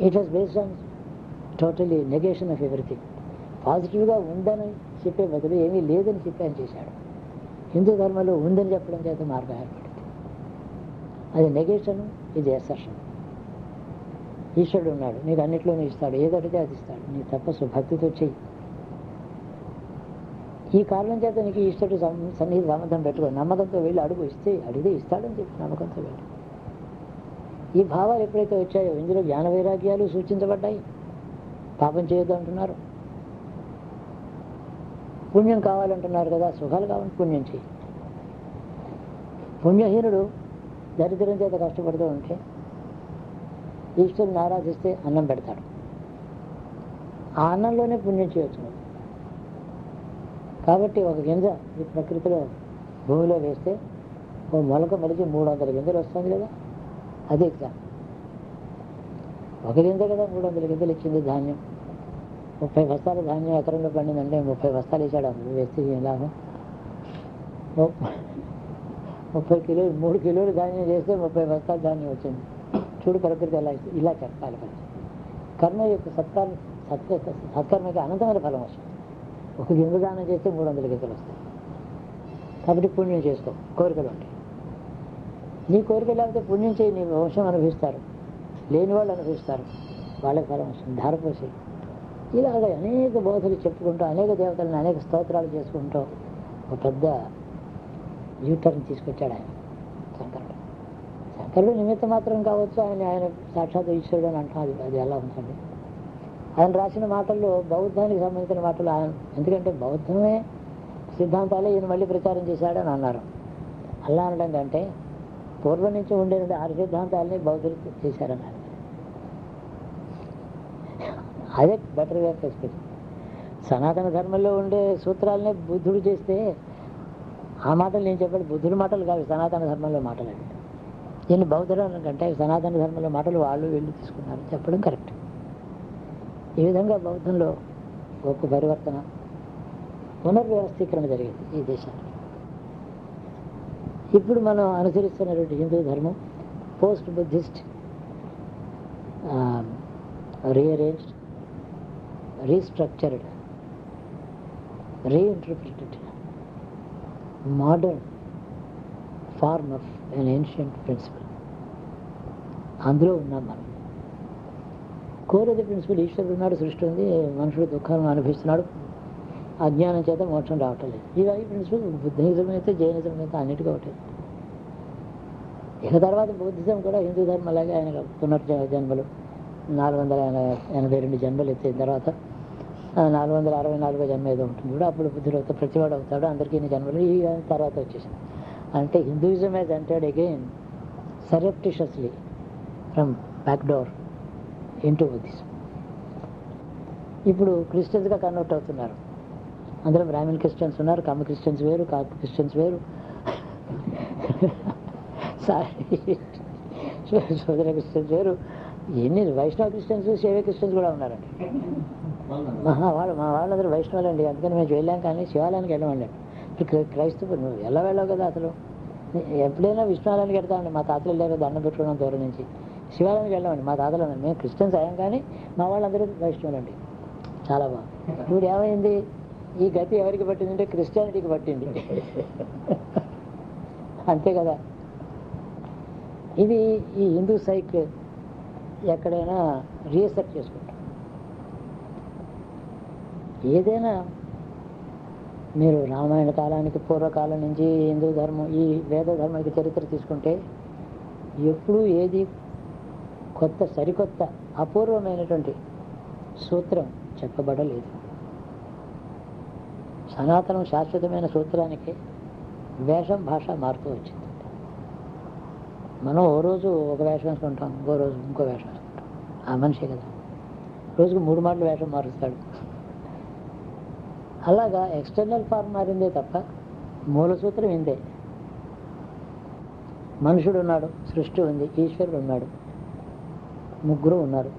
It was based on totally negation of everything. పాజిటివ్గా ఉందని చెప్పే బదులు ఏమీ లేదని చెప్పి ఆయన చేశాడు. హిందూ ధర్మంలో ఉందని చెప్పడం చేత మార్గం ఏర్పడింది. అది నెగేషన్, ఇది అసర్షన్. ఈశ్వరుడు ఉన్నాడు, నీకు అన్నిట్లోనూ ఇస్తాడు, ఏదడితే అది ఇస్తాడు. నీ తపస్సు భక్తితో చెయ్యి. ఈ కారణం చేత నీకు ఈశ్వరుడు సన్నిధి సంబంధం పెట్టుకో. నమ్మకంతో వెళ్ళి అడుగు, అడిగితే ఇస్తాడని చెప్పి నమ్మకంతో వెళ్ళి. ఈ భావాలు ఎప్పుడైతే వచ్చాయో ఇందులో జ్ఞాన వైరాగ్యాలు సూచించబడ్డాయి. పాపం చేయొద్దు అంటున్నారు, పుణ్యం కావాలంటున్నారు కదా, సుఖాలు కావాలంటే పుణ్యం చేయి. పుణ్యహీనుడు దరిద్రం చేత కష్టపడుతూ ఉంటే ఈశ్వరుని ఆరాధిస్తే అన్నం పెడతాడు. ఆ అన్నంలోనే పుణ్యం చేయొచ్చు. కాబట్టి ఒక గింజ ఈ ప్రకృతిలో భూమిలో వేస్తే ఓ మొలక మలిచి 300 గింజలు వస్తుంది కదా, అదే ఎగ్జామ్. ఒక గింజ కదా 300 గింజలు ఇచ్చింది ధాన్యం. 30 బస్తాల ధాన్యం ఎకరంలో పండిందంటే 30 బస్తాలు వేసాడు. అందులో వేస్తే లాభం 30 కిలోలు, 3 కిలోలు ధాన్యం చేస్తే 30 బస్తాల ధాన్యం వచ్చింది. చూడు ప్రకృతి ఎలా ఇస్తుంది. ఇలా చెప్పాలి. కర్మ యొక్క సత్కర్మకి అనంతమైన ఫలం వస్తుంది. ఒక గింజ దానం చేస్తే 300 గింజలు వస్తాయి. కాబట్టి పుణ్యం చేసుకో, కోరికలు ఉంటాయి. నీ కోరిక లేకపోతే పుణ్యం చేయి, నీ వంశం అనుభవిస్తారు, లేని వాళ్ళు అనుభవిస్తారు, వాళ్ళకి ఫలం వస్తుంది. ధారపోసి ఇలాగ అనేక బోధలు చెప్పుకుంటూ, అనేక దేవతలను అనేక స్తోత్రాలు చేసుకుంటూ ఒక పెద్ద యూటర్న్ తీసుకొచ్చాడు ఆయన శంకరుడు. శంకరుడు నిమిత్త మాత్రం కావచ్చు, ఆయన సాక్షాత్ ఈశ్వరుడు అని అంటున్నది. అది ఎలా ఉంటుంది? ఆయన రాసిన మాటల్లో బౌద్ధానికి సంబంధించిన మాటలు ఆయన, ఎందుకంటే బౌద్ధమే సిద్ధాంతాలే ఈయన మళ్ళీ ప్రచారం చేశాడని అన్నారు. అలా అనడం కంటే పూర్వం నుంచి ఉండే 6 సిద్ధాంతాలని బౌద్ధులు చేశారన్నారు. అదే బెటర్ వే ఆఫ్ ఎక్స్ప్రెషన్. సనాతన ధర్మంలో ఉండే సూత్రాలనే బుద్ధుడు చేస్తే ఆ మాటలు నేను చెప్పాడు బుద్ధుడి మాటలు కాదు, సనాతన ధర్మంలో మాటలు అవి. దీన్ని బౌద్ధుడు కంటే సనాతన ధర్మంలో మాటలు వాళ్ళు వెళ్ళి తీసుకున్నారు చెప్పడం కరెక్ట్. ఈ విధంగా బౌద్ధంలో గొప్ప పరివర్తన, పునర్వ్యవస్థీకరణ జరిగింది ఈ దేశానికి. ఇప్పుడు మనం అనుసరిస్తున్నటువంటి హిందూ ధర్మం post Buddhist, rearranged, restructured, reinterpreted modern form of an ancient principle. అందులో ఉన్నాం మనం. కోరేది ప్రిన్సిపల్ ఈశ్వరుడు ఉన్నాడు, సృష్టి ఉంది, మనుషుడు దుఃఖాలను అనుభవిస్తున్నాడు, అజ్ఞానం చేత మోక్షం రావటం లేదు. ఈ ప్రిన్సిపల్ బుద్ధిజం అయితే జైనిజం అయితే అన్నిటికీ ఒకటి. ఇక తర్వాత బౌద్ధిజం కూడా హిందూ ధర్మం అలాగే ఆయన పునర్జన్మలు 482 జన్మలు ఎత్తిన తర్వాత 464 జన్మ ఏదో ఉంటుంది కూడా, అప్పుడు బుద్ధుడు అవుతాడు, ప్రతివాడు అవుతాడు, అందరికీ ఇన్ని జన్మలు ఈ తర్వాత వచ్చేసింది. అంటే Hinduism has entered again surreptitiously from back door into Buddhism. ఇప్పుడు క్రిస్టియన్స్గా కన్వర్ట్ అవుతున్నారు. అందులో బ్రాహ్మణ్ క్రిస్టియన్స్ ఉన్నారు, కమ్మ క్రిస్టియన్స్ వేరు, కాపు క్రిస్టియన్స్ వేరు, సోదర క్రిస్టియన్స్ వేరు, ఎన్ని వైష్ణవ క్రిస్టియన్స్, శైవ క్రిస్టియన్స్ కూడా ఉన్నారండి. మా వాళ్ళందరూ వైష్ణవులు అండి. అందుకని మేము వెళ్ళాం, కానీ శివాలయానికి వెళ్ళమండి. ఇప్పుడు క్రైస్తవులు నువ్వు వెళ్ళావు కదా, అసలు ఎప్పుడైనా విష్ణువాలయానికి వెళ్తామండి. మా తాతలు వెళ్ళారు దండం పెట్టుకున్నాం దూరం నుంచి. శివాలయానికి వెళ్ళామండి, మా తాతలు అన్నారు. మేము క్రిస్టియన్స్ అయ్యాం, కానీ మా వాళ్ళందరూ వైష్ణవులు అండి. చాలా బాగుంది. ఇప్పుడు ఏమైంది, ఈ గతి ఎవరికి పట్టిందంటే క్రిస్టియానిటీకి పట్టింది. అంతే కదా. ఇది ఈ హిందూ సైక్ ఎక్కడైనా రీసెర్చ్ చేసుకుంటాం. ఏదైనా మీరు రామాయణ కాలానికి పూర్వకాలం నుంచి హిందూ ధర్మం, ఈ వేద ధర్మానికి చరిత్ర తీసుకుంటే ఎప్పుడూ ఏది సరికొత్త అపూర్వమైనటువంటి సూత్రం చెప్పబడలేదు. సనాతనం శాశ్వతమైన సూత్రానికి వేషం భాష మారుతూ వచ్చింది. మనం ఓ రోజు ఒక వేషం వేసుకుంటాం, ఇంకో రోజు ఇంకో వేషం వేసుకుంటాం. ఆ మనిషే కదా, రోజుకు 3 మాటలు వేషం మారుస్తాడు. అలాగా ఎక్స్టర్నల్ ఫార్మ్ మారిందే తప్ప మూల సూత్రం ఇందే. మనుషుడు ఉన్నాడు, సృష్టి ఉంది, ఈశ్వరుడు ఉన్నాడు, ముగ్గురు ఉన్నారు.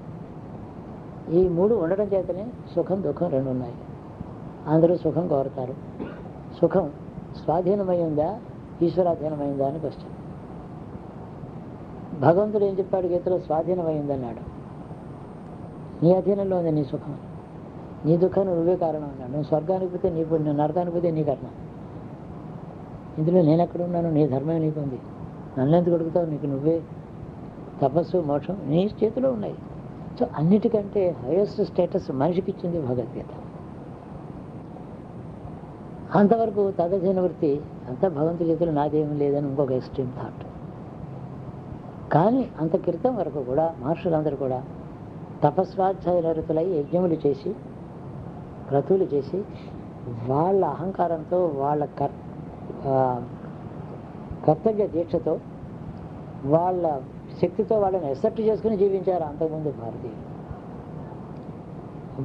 ఈ 3 ఉండడం చేతనే సుఖం దుఃఖం 2 ఉన్నాయి. అందరూ సుఖం కోరుతారు. సుఖం స్వాధీనమైందా ఈశ్వరాధీనమైందా అని క్వశ్చన్. భగవంతుడు ఏం చెప్పాడు గీతలో? స్వాధీనమైందన్నాడు. నీ అధీనంలో ఉంది నీ సుఖం, నీ దుఃఖాన్ని నువ్వే కారణం అన్నాడు. నువ్వు స్వర్గానికి పోతే నీ పుణ్యం, నరకానికి పోతే నీ కర్మ. ఇందులో నేను ఎక్కడున్నాను, నీ ధర్మం నీకు ఉంది. నన్ను ఎందుకు అడుగుతావు? నీకు నువ్వే తపస్సు మోక్షం నీ చేతిలో ఉన్నాయి. సో అన్నిటికంటే హైయెస్ట్ స్టేటస్ మనిషికి ఇచ్చింది భగవద్గీత. అంతవరకు తదధీన వృత్తి అంతా భగవంతుడి చేతులు, నాదేమీ లేదని ఇంకొక ఎక్స్ట్రీమ్ థాట్. కానీ అంత క్రితం వరకు కూడా మహర్షులందరూ కూడా తపస్వాధ్యాయ నిరతులై యజ్ఞములు చేసి క్రతువులు చేసి వాళ్ళ అహంకారంతో వాళ్ళ కర్తవ్య దీక్షతో వాళ్ళ శక్తితో వాళ్ళని ఎసెప్ట్ చేసుకుని జీవించారు అంతకుముందు భారతీయులు.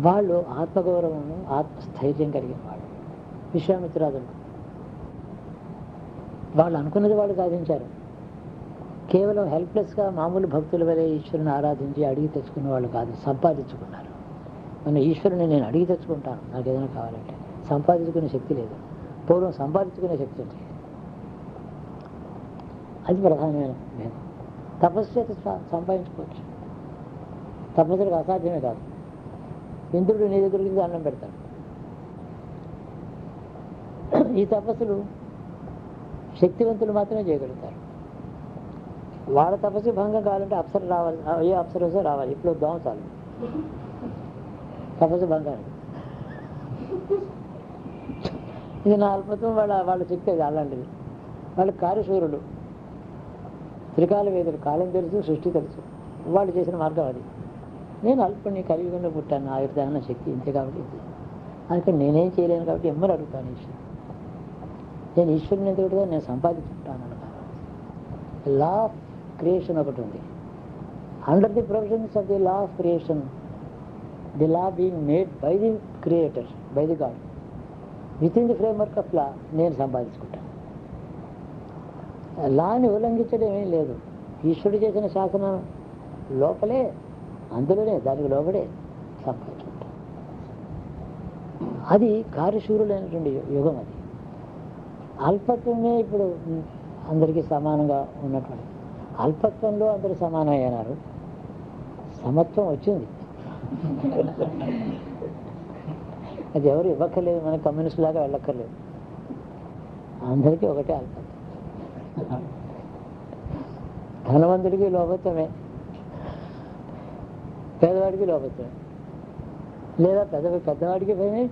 వాళ్ళు ఆత్మగౌరవము ఆత్మస్థైర్యం కలిగిన వాళ్ళు. విశ్వామిత్రాదులు వాళ్ళు అనుకున్నది వాళ్ళు సాధించారు. కేవలం హెల్ప్లెస్గా మామూలు భక్తుల వలె ఈశ్వరుని ఆరాధించి అడిగి తెచ్చుకున్న వాళ్ళు కాదు, సంపాదించుకున్నారు. మన ఈశ్వరుని నేను అడిగి తెచ్చుకుంటాను, నాకు ఏదైనా కావాలంటే. సంపాదించుకునే శక్తి లేదు. పూర్వం సంపాదించుకునే శక్తి ఉంది. అది ప్రధానమైన భేదం. తపస్సు చేత సంపాదించుకోవచ్చు. తపస్సులకు అసాధ్యమే కాదు. ఇంద్రుడు నీ దగ్గరికి దండం పెడతాడు. ఈ తపస్సులు శక్తివంతులు మాత్రమే చేయగలుగుతారు. వాళ్ళ తపస్సు భంగం కావాలంటే అప్సర రావాలి, ఏ అప్సరసో రావాలి. ఇప్పుడు దోమ చాలు, తపస్సు భంగానికి. ఇది నా అల్పత్వం. వాళ్ళ శక్తి అది అలాంటిది. వాళ్ళు కార్యశూరులు, త్రికాల వేదులు. కాలం తెలుసు, సృష్టి తెలుసు. వాళ్ళు చేసిన మార్గం అది. నేను అల్పుని కలియుగంలో పుట్టాను, ఆయుర్దాన శక్తి ఇంతే కాబట్టి అందుకని నేనేం చేయలేను కాబట్టి ఎమ్మరు అడుగుతాను ఈశ్వరుడు. నేను ఈశ్వరుని ఎందుకు నేను సంపాదించుకుంటాను అన్నమాట. లా ఆఫ్ క్రియేషన్ ఒకటి ఉంది. Under the provisions of the law of creation, the law being made by the creator, by the God, with in the framework of law నేను సంపాదించుకుంటాను. లాని ఉల్లంఘించడం ఏమీ లేదు. ఈశ్వరుడు చేసిన శాసనం లోపలే, అందులోనే దానికి లోపడే సంపాదించుకుంటాను. అది కార్యశూరులైనటువంటి యుగం. అది అల్పత్వమే ఇప్పుడు అందరికీ సమానంగా ఉన్నటువంటి. అల్పత్వంలో అందరూ సమానమయ్యారు. సమత్వం వచ్చింది. అది ఎవరు ఇవ్వక్కర్లేదు, మన కమ్యూనిస్ట్ లాగా వెళ్ళక్కర్లేదు. అందరికీ ఒకటే అల్పత్వం. ధనవంతుడికి లోపత్వమే, పేదవాడికి లోపత్వమే. లేదా పెద్దవాడికి భయమే,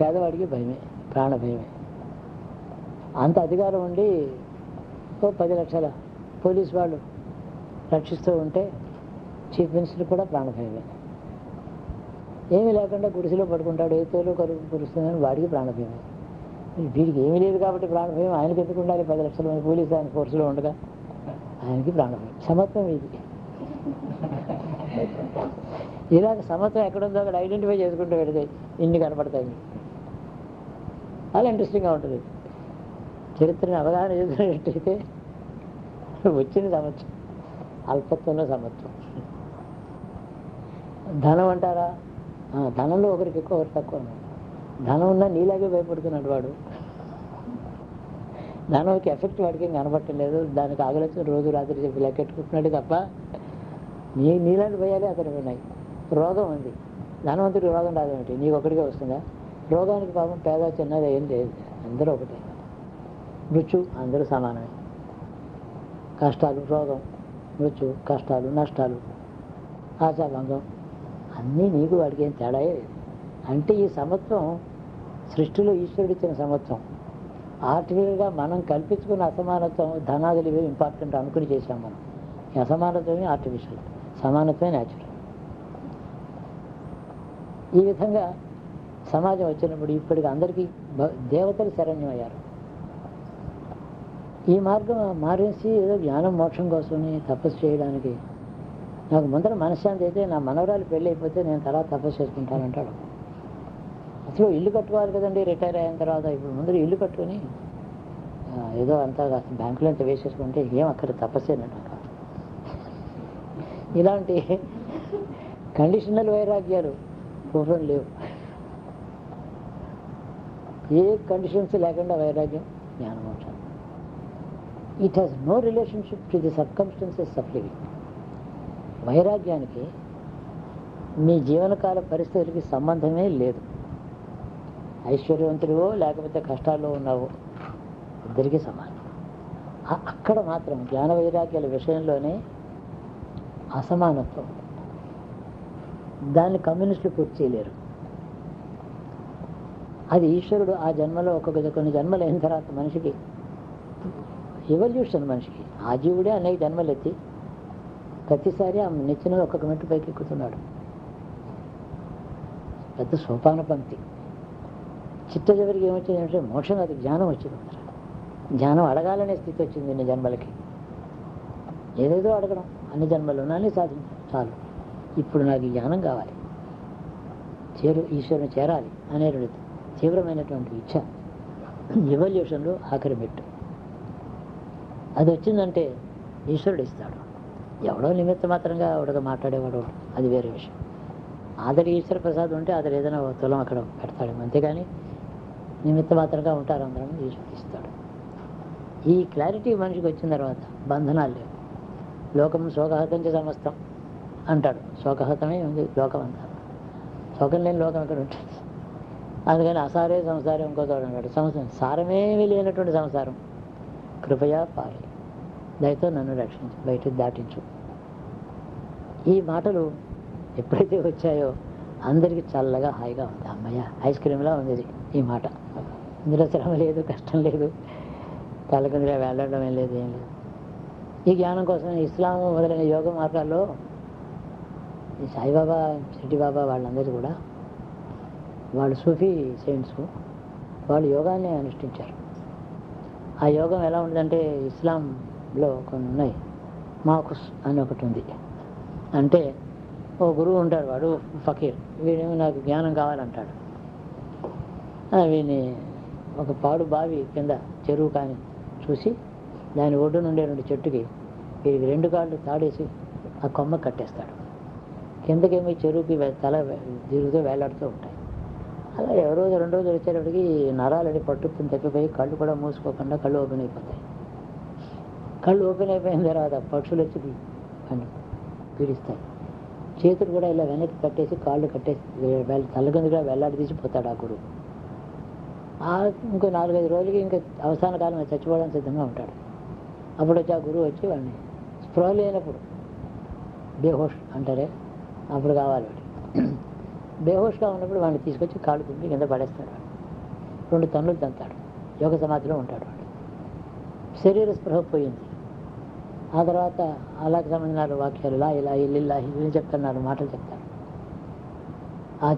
పేదవాడికి భయమే, ప్రాణ భయమే. అంత అధికారం ఉండి 10 లక్షల పోలీస్ వాళ్ళు రక్షిస్తూ ఉంటే చీఫ్ మినిస్టర్ కూడా ప్రాణభయమే. ఏమీ లేకుండా గుడిసెలో పడుకుంటాడు, ఏ తోలు కరువు కురుస్తుందని వాడికి ప్రాణభయమే. వీడికి ఏమీ లేదు కాబట్టి ప్రాణభయం. ఆయనకి ఎందుకు ఉండాలి? 10 లక్షల మంది పోలీసు ఆయన ఫోర్సులో ఉండగా ఆయనకి ప్రాణభయం. సమత్వం ఇది. ఇలాగ సమత్వం ఎక్కడుందో అక్కడ ఐడెంటిఫై చేసుకుంటూ పెడితే ఇన్ని కనపడతాయి. చాలా ఇంట్రెస్టింగ్గా ఉంటుంది. చరిత్రని అవగాహన చేసినట్టయితే వచ్చింది సమత్వం. అల్పత్వంలో సమత్వం. ధనం అంటారా? ధనంలో ఒకరికి ఎక్కువ, ఒకరికి తక్కువ. ధనం ఉన్నా నీలాగే భయపడుతున్నాడు వాడు. ధనంకి ఎఫెక్ట్ వాడికి ఏం కనబట్టలేదు. దానికి ఆగలొచ్చిన రోజు రాత్రి చెప్పి లెక్కెట్టుకుంటున్నాడు తప్ప నీలాంటి భయాలే అతనికి ఉన్నాయి. రోగం ఉంది. ధనవంతుడికి రోగం రాదేమిటి? నీకు ఒకటిగా వస్తుందా? రోగానికి పాపం పేద చిన్నది ఏం లేదు, అందరూ ఒకటే. మృత్యు అందరూ సమానమే. కష్టాలు, రోగం, మృత్యు, కష్టాలు, నష్టాలు, ఆశాభంగం అన్నీ నీకు వాడికి ఏం తేడాయే లేదు. అంటే ఈ సమత్వం సృష్టిలో ఈశ్వరుడు ఇచ్చిన సమత్వం. ఆర్టిఫిషియల్గా మనం కల్పించుకున్న అసమానత్వం, ధనాదులు ఇవి ఇంపార్టెంట్ అనుకుని చేశాం మనం. ఈ అసమానత్వమే ఆర్టిఫిషియల్, సమానత్వమే న్యాచురల్. ఈ విధంగా సమాజం వచ్చినప్పుడు ఇప్పటికి అందరికీ దేవతలు శరణ్యమయ్యారు. ఈ మార్గం మారేసి ఏదో జ్ఞానం మోక్షం కోసమని తపస్సు చేయడానికి. నాకు ముందర మనశ్శాంతి అయితే నా మనవరాలు పెళ్ళి అయిపోతే నేను తర్వాత తపస్సు చేసుకుంటానంటాడు. అసలు ఇల్లు కట్టుకోవాలి కదండి రిటైర్ అయిన తర్వాత. ఇప్పుడు ముందర ఇల్లు కట్టుకొని ఏదో అంతా బ్యాంకులో అంతా వేసేసుకుంటే ఏం అక్కడ తపస్సేనట. ఇలాంటి కండిషనల్ వైరాగ్యాలు పూర్వం లేవు. ఏ కండిషన్స్ లేకుండా వైరాగ్యం, జ్ఞానమోక్షం. It has no relationship to the circumstances of living. వైరాగ్యానికి మీ జీవనకాల పరిస్థితులకి సంబంధమే లేదు. ఐశ్వర్యవంతుడివో లేకపోతే కష్టాల్లో ఉన్నావో ఇద్దరికీ సమానం. అక్కడ మాత్రం జ్ఞాన వైరాగ్యాల విషయంలోనే అసమానత్వం. దాన్ని కమ్యూనిస్టులు పూర్తి చేయలేరు. అది ఈశ్వరుడు ఆ జన్మలో కొన్ని జన్మలు అయిన తర్వాత మనిషికి ఎవల్యూషన్, మనిషికి ఆ జీవుడే అనేక జన్మలు ఎత్తి ప్రతిసారి ఆ నెచ్చిన ఒక్కొక్క మెట్టు పైకి ఎక్కుతున్నాడు. పెద్ద సోపాన పంక్తి. చిట్ట చివరికి ఏమొచ్చింది అంటే మోక్షం, అది జ్ఞానం వచ్చింది. జ్ఞానం అడగాలనే స్థితి వచ్చింది ఇన్ని జన్మలకి. ఏదేదో అడగడం, అన్ని జన్మలు అన్నీ సాధించాలి, చాలు ఇప్పుడు నాకు ఈ జ్ఞానం కావాలి, ఈశ్వరుని చేరాలి అనేటువంటి తీవ్రమైనటువంటి ఇచ్ఛ ఎవల్యూషన్లో ఆఖరి మెట్టు. అది వచ్చిందంటే ఈశ్వరుడు ఇస్తాడు. ఎవడో నిమిత్త మాత్రంగా ఎవడగా మాట్లాడేవాడు అది వేరే విషయం. ఆదరి ఈశ్వర ప్రసాదం ఉంటే అతడు ఏదైనా తులం అక్కడ పెడతాడు, అంతేగాని నిమిత్త మాత్రంగా ఉంటారు అందరం, ఈశ్వరుడు ఇస్తాడు. ఈ క్లారిటీ మనిషికి వచ్చిన తర్వాత బంధనాలు లేవు. లోకం శోకహతం సమస్తం అంటాడు. శోకహతమే ఉంది లోకం అంతా. శోకం లేని లోకం అక్కడ ఉంటుంది. అందుకని అసారే సంసారం ఇంకో తోడు అన్నాడు. సంసారం సారమేమీ లేనటువంటి సంసారం కృపయా పాలి, దయతో నన్ను రక్షించు, బయట దాటించు. ఈ మాటలు ఎప్పుడైతే వచ్చాయో అందరికీ చల్లగా హాయిగా ఉంది. అమ్మయ్య ఐస్ క్రీమ్లా ఉంది ఇది ఈ మాట. ఇందులో శ్రమ లేదు, కష్టం లేదు, తలకిందులో వెళ్ళడం ఏం లేదు, ఏం లేదు. ఈ జ్ఞానం కోసం ఇస్లాం మొదలైన యోగ మార్గాల్లో ఈ సాయిబాబా, షిరిడి బాబా వాళ్ళందరూ కూడా వాళ్ళు సూఫీ సెయింట్స్, వాళ్ళు యోగాన్ని అనుష్ఠించారు. ఆ యోగం ఎలా ఉంటుందంటే ఇస్లాంలో కొన్ని ఉన్నాయి. మాకుస్ అని ఒకటి ఉంది. అంటే ఓ గురువు ఉంటాడు, వాడు ఫకీర్, వీడేమో నాకు జ్ఞానం కావాలంటాడు. వీడిని ఒక పాడు బావి కింద చెరువు కానీ చూసి దాని ఒడ్డు నుండే రెండు చెట్టుకి వీడికి రెండు కాళ్ళు తాడేసి ఆ కొమ్మ కట్టేస్తాడు. కిందకేమో చెరువుకి తల తిరుగుతూ వేలాడుతూ ఉంటాయి. అలా ఎవరో రెండు రోజులు వచ్చేటప్పటికి నరాలని పట్టుకుని తప్పిపోయి కళ్ళు కూడా మూసుకోకుండా కళ్ళు ఓపెన్ అయిపోతాయి. కళ్ళు ఓపెన్ అయిపోయిన తర్వాత పక్షులు వచ్చి పీడిస్తాయి. చేతులు కూడా ఇలా వెనక్కి కట్టేసి కాళ్ళు కట్టేసి తల కిందగా వేలాడి తీసిపోతాడు ఆ గురువు. ఇంకో 4-5 రోజులకి ఇంకా అవసాన కాలం చచ్చిపోవడానికి సిద్ధంగా ఉంటాడు. అప్పుడు వచ్చి ఆ గురువు వచ్చి వాడిని స్పృహ లేనప్పుడు, బేహోష్ అంటారే, అప్పుడు కావాలి వాడు. బేహోష్గా ఉన్నప్పుడు వాడిని తీసుకొచ్చి కాళ్ళు తింపి కింద పడేస్తాడు. 2 తన్నులు తంతాడు. యోగ సమాధిలో ఉంటాడు వాడు. శరీర స్పృహ పోయింది. ఆ తర్వాత అలాగే సంబంధించిన వాక్యాలు ఇలా ఇల్లిల్లా ఇల్లు చెప్తున్నారు, మాటలు చెప్తారు.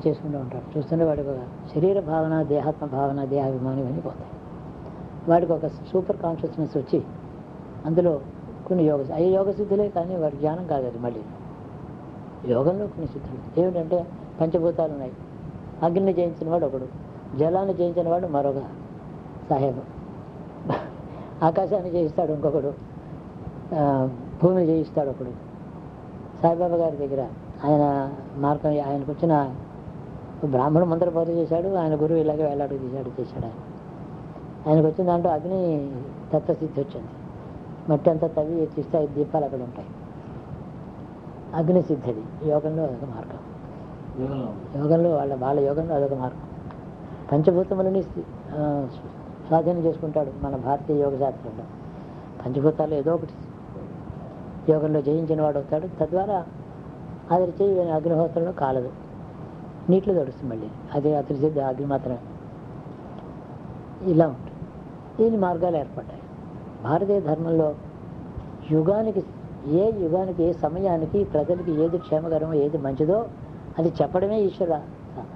చేసుకుంటూ ఉంటాడు. చూస్తుంటే వాడికి ఒక శరీర భావన, దేహాత్మ భావన, దేహాభిమానం ఇవన్నీ పోతాయి. వాడికి ఒక సూపర్ కాన్షియస్నెస్ వచ్చి అందులో కొన్ని యోగ సిద్ధులే, కానీ వాడి జ్ఞానం కాదు అది. మళ్ళీ యోగంలో కొన్ని సిద్ధులు ఏమిటంటే పంచభూతాలు ఉన్నాయి. అగ్నిని జయించిన వాడు ఒకడు, జలాన్ని జయించిన వాడు మరొక సాహెబ్, ఆకాశాన్ని జయిస్తాడు ఇంకొకడు, భూమిని జయిస్తాడు ఒకడు. సాయిబాబా గారి దగ్గర ఆయన మార్గం, ఆయనకు వచ్చిన బ్రాహ్మణుడు మంత్ర బోధ చేశాడు. ఆయన గురువు ఇలాగే వేలాడు చేశాడు. ఆయనకు వచ్చిన దాంట్లో అగ్ని తత్వస్థితి వచ్చింది. మట్టి అంతా తవ్వి ఎత్తిస్తే 5 దీపాలు అక్కడ ఉంటాయి. అగ్ని సిద్ధది యోగంలో అదొక మార్గం. యోగంలో వాళ్ళ యోగంలో అదొక మార్గం. పంచభూతములని స్వాధీనం చేసుకుంటాడు మన భారతీయ యోగ శాస్త్రంలో. పంచభూతాలు ఏదో ఒకటి యోగంలో జయించిన వాడు అవుతాడు. తద్వారా అతడి చేయి అగ్నిహోత్రంలో కాలదు, నీటిలో తడుస్తుంది. మళ్ళీ అది అతడి సిద్ధి అగ్ని మాత్రమే. ఇలా ఉంటుంది. దీని మార్గాలు ఏర్పడ్డాయి భారతీయ ధర్మంలో. యుగానికి ఏ సమయానికి ప్రజలకి ఏది క్షేమకరమో, ఏది మంచిదో అది చెప్పడమే ఈశ్వర.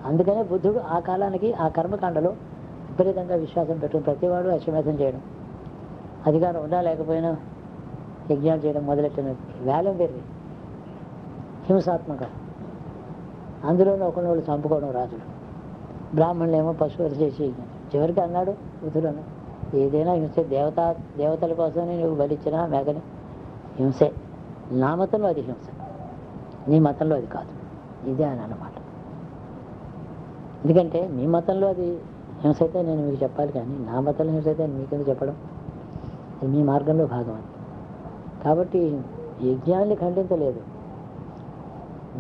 అందుకనే బుద్ధుడు ఆ కాలానికి ఆ కర్మకాండలో విపరీతంగా విశ్వాసం పెట్టుకుని ప్రతివాడు అశ్వమేధం చేయడం, అధికారం ఉన్నా లేకపోయినా యజ్ఞాలు చేయడం మొదలెట్టిన వేలం వేరు హింసాత్మకం. అందులోనే ఒకళ్ళు చంపుకోవడం రాజులు. బ్రాహ్మణులేమో పశువులు చేసి చివరికి అన్నాడు బుద్ధుడు అన్నాడు, ఏదైనా హింసే. దేవతల కోసమని నువ్వు బలిచ్చిన మేకని హింసే. నా మతంలో అది హింస, నీ మతంలో అది కాదు. ఇదే అని అన్నమాట. ఎందుకంటే మీ మతంలో అది హింస అయితే నేను మీకు చెప్పాలి, కానీ నా మతంలో హింస అయితే మీకెందుకు చెప్పడం? అది మీ మార్గంలో భాగం అది. కాబట్టి యజ్ఞాన్ని ఖండించలేదు,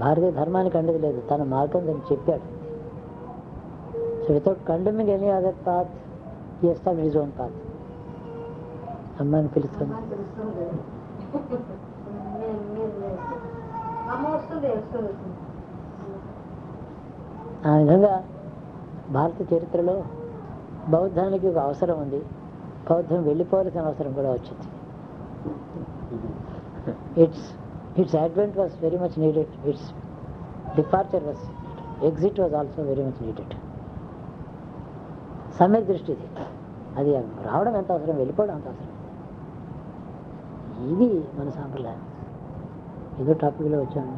భారతీయ ధర్మాన్ని ఖండించలేదు, తన మార్గం దాన్ని చెప్పాడు. So without condemning any other path, he established his own path. అమ్మాయిని పిలుస్తుంది. ఆ విధంగా భారత చరిత్రలో బౌద్ధానికి ఒక అవసరం ఉంది. బౌద్ధం వెళ్ళిపోవాల్సిన అవసరం కూడా వచ్చింది. It's advent was very much needed. It's departure was, exit was also very much needed. సమ్యక్ దృష్టిది. అది రావడం ఎంత అవసరం, వెళ్ళిపోవడం అంత అవసరం. ఇది మన సాంప్రదాయం. ఏదో టాపిక్లో వచ్చాము.